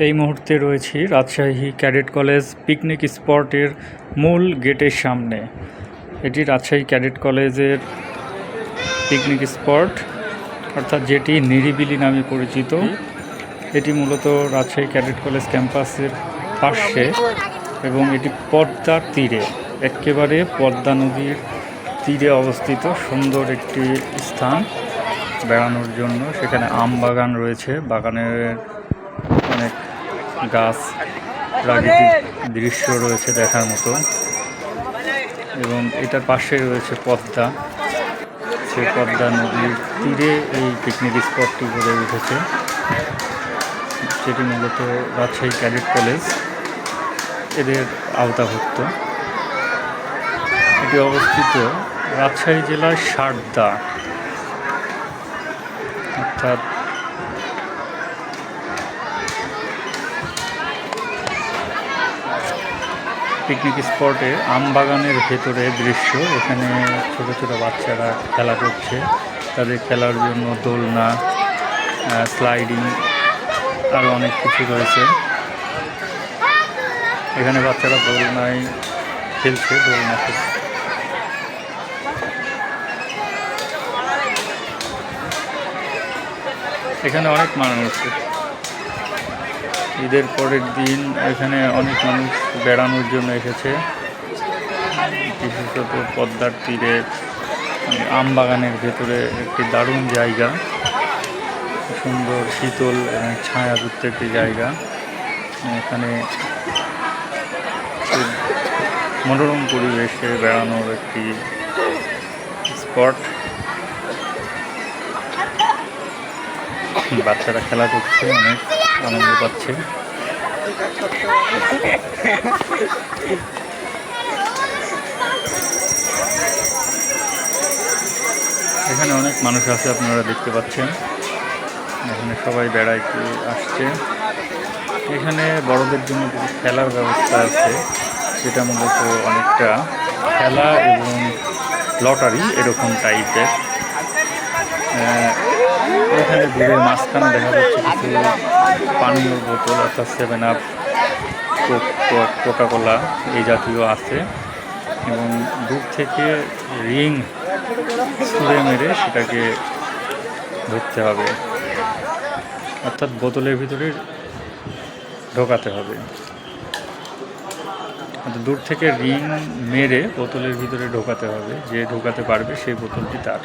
এই মুহূর্তে রয়েছি রাজশাহী ক্যাডেট কলেজ পিকনিক স্পটের মূল গেটের সামনে। এটি রাজশাহী ক্যাডেট কলেজের পিকনিক স্পট, অর্থাৎ যেটি নিরিবিলি নামে পরিচিত। এটি মূলত রাজশাহী ক্যাডেট কলেজ ক্যাম্পাসের পাশে এবং এটি পদ্মার তীরে, একেবারে পদ্মা নদীর তীরে অবস্থিত সুন্দর একটি স্থান বেড়ানোর জন্য। সেখানে আম বাগান রয়েছে, বাগানের অনেক গাছ, প্রাকৃতিক দৃশ্য রয়েছে দেখার মতো, এবং এটার পাশে রয়েছে পদ্মা। সেই পদ্মা নদীর তীরে এই পিকনিক স্পটটি গড়ে উঠেছে, যেটি মূলত রাজশাহী ক্যাডেট কলেজ এদের আওতাভুক্ত। এটি অবস্থিত রাজশাহী জেলার সারদা, অর্থাৎ পিকনিক স্পটে আম বাগানের ভেতরে দৃশ্য। এখানে ছোট ছোট বাচ্চারা খেলা করছে, তাদের খেলার জন্য দোলনা, স্লাইডিং, আরও অনেক কিছু রয়েছে। এখানে বাচ্চারা দোলনায় খেলছে, দোলনা খেলছে। এখানে অনেক মানুষ, ঈদের পরের দিন এখানে অনেক মানুষ বেড়ানোর জন্য এসেছে, বিশেষত পদ্মার তীরে আম বাগানের ভেতরে একটি দারুণ জায়গা, সুন্দর শীতল এবং ছায়াযুক্ত একটি জায়গা। এখানে খুব মনোরম পরিবেশে বেড়ানোর একটি স্পট। বাচ্চারা খেলা করছে, অনেক আনন্দ পাচ্ছে। এখানে অনেক মানুষ আছে, আপনারা দেখতে পাচ্ছেন। এখানে সবাই বেড়াইতে আসছে। এখানে বড়দের জন্য কিছু খেলার ব্যবস্থা আছে, যেটা মূলত অনেকটা খেলা এবং লটারি এরকম টাইপের। এখানে দূরে মাঝখানে দেখা যাচ্ছে কিছু পানীয় বোতল, অর্থাৎ 7 আপ, কোকা-কোলা এই জাতীয় আছে, এবং দূর থেকে রিং ছুঁড়ে মেরে সেটাকে ধরতে হবে, অর্থাৎ বোতলের ভিতরে ঢোকাতে হবে। দূর থেকে রিং মেরে বোতলের ভিতরে ঢোকাতে হবে, যে ঢোকাতে পারবে সেই বোতলটি তার।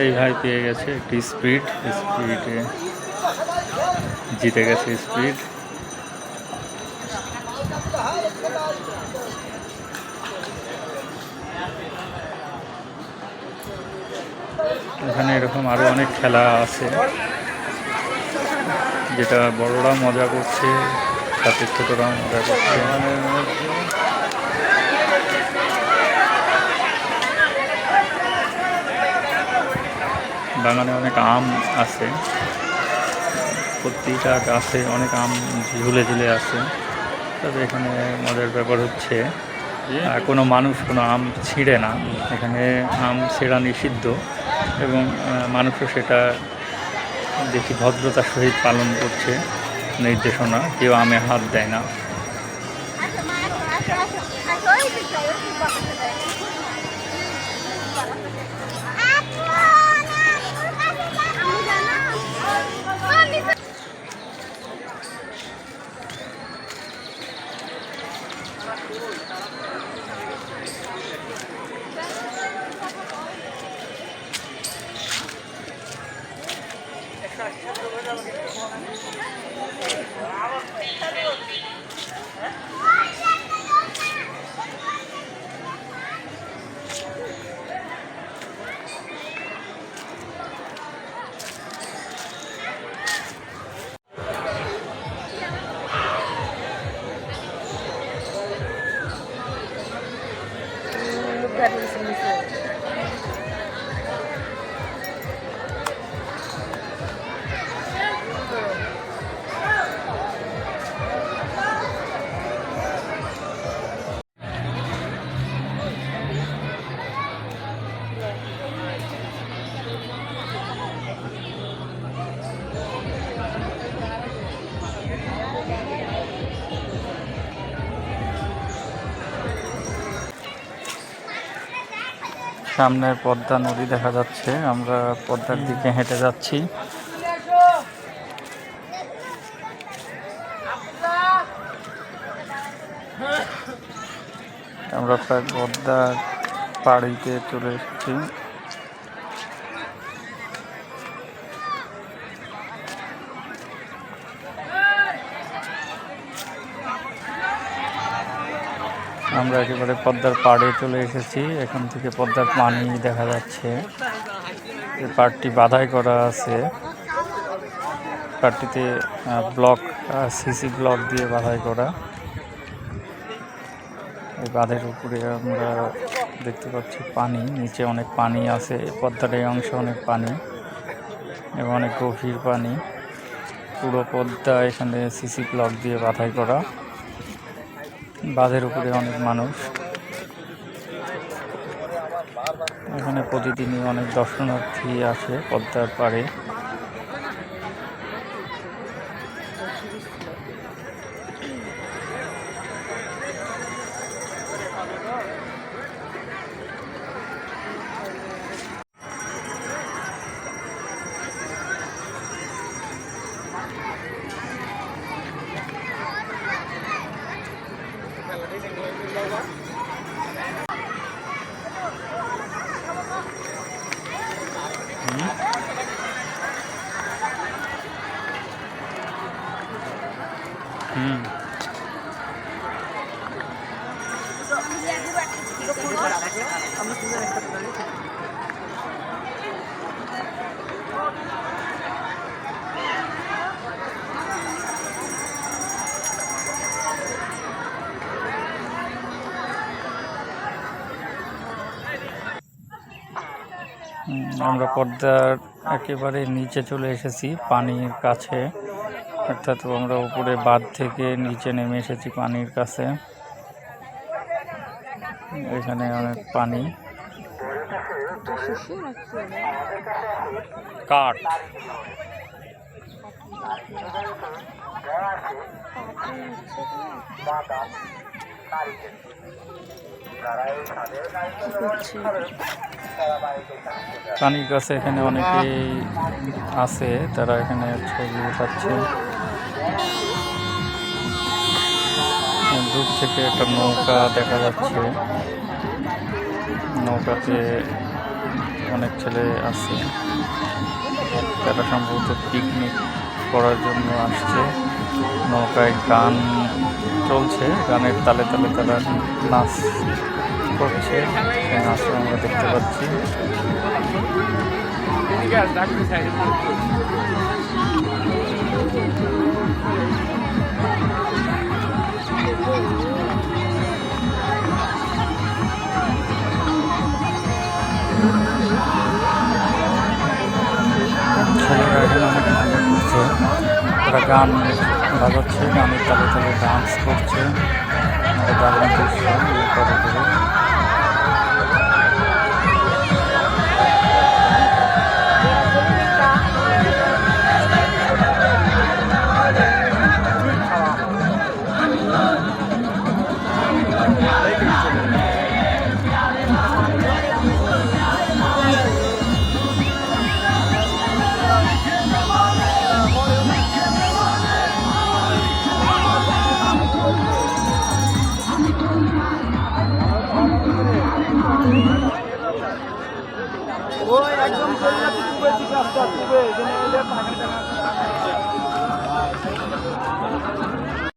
এই ভাই পেয়ে গেছে একটি স্পিডে জিতে গেছে স্পিড। এখানে এরকম আরো অনেক খেলা আছে, যেটা বড়রা মজা করছে, সাথে ছোটরা মজা করছে। বাগানে অনেক আম আছে, প্রতিটা গাছে অনেক আম ঝুলে ঝুলে আছে। তবে এখানে মজার ব্যাপার হচ্ছে কোনো মানুষ কোনো আম ছিঁড়ে না, এখানে আম ছেঁড়া নিষিদ্ধ, এবং মানুষও সেটা দেখি ভদ্রতার সহিত পালন করছে নির্দেশনা, কেউ আমে হাত দেয় না। সামনে পদ্মা নদী দেখা যাচ্ছে, আমরা পদ্মার দিকে হেঁটে যাচ্ছি। আমরা প্রায় পদ্মার পাড়িতে চলে এসেছি। আমরা একেবারে পদ্মার পাড়ে চলে এসেছি। এখান থেকে পদ্মার পানি দেখা যাচ্ছে। এই পাড়টি বাধাই করা আছে, পাড়টিতে ব্লক সিসি ব্লক দিয়ে বাধাই করা। এই বাঁধের উপরে আমরা দেখতে পাচ্ছি পানি, নিচে অনেক পানি আছে। পদ্মার এই অংশে অনেক পানি এবং অনেক গভীর পানি। পুরো পদ্মা এখানে সিসি ব্লক দিয়ে বাধাই করা। বাঁধের উপরে অনেক মানুষ। এখানে প্রতিদিনই অনেক দর্শনার্থী আসে পদ্মার পাড়ে। আমরা পদ্মার একেবারে নিচে চলে এসেছি, পানির কাছে। অর্থাৎ আমরা উপরে বাঁধ থেকে নিচে নেমে এসেছি পানির কাছে। এখানে অনেক পানি, কাঠ। পানির কাছে এখানে অনেকেই আছে, তারা এখানে ছবি উঠাচ্ছে। দূর থেকে একটা নৌকা দেখা যাচ্ছে, নৌকাতে অনেক ছেলে আছে, তারা সম্ভবত পিকনিক করার জন্য আসছে। নৌকায় গান চলছে, গানের তালে তালে তারা নাচ করছে, সেই নাচ আমরা দেখতে পাচ্ছি। ছেলেরা এখানে অনেক মজা করছে, তারা গান বাজাচ্ছে, গানের তালে তালে ডান্স করছে। দারুণ দৃশ্য।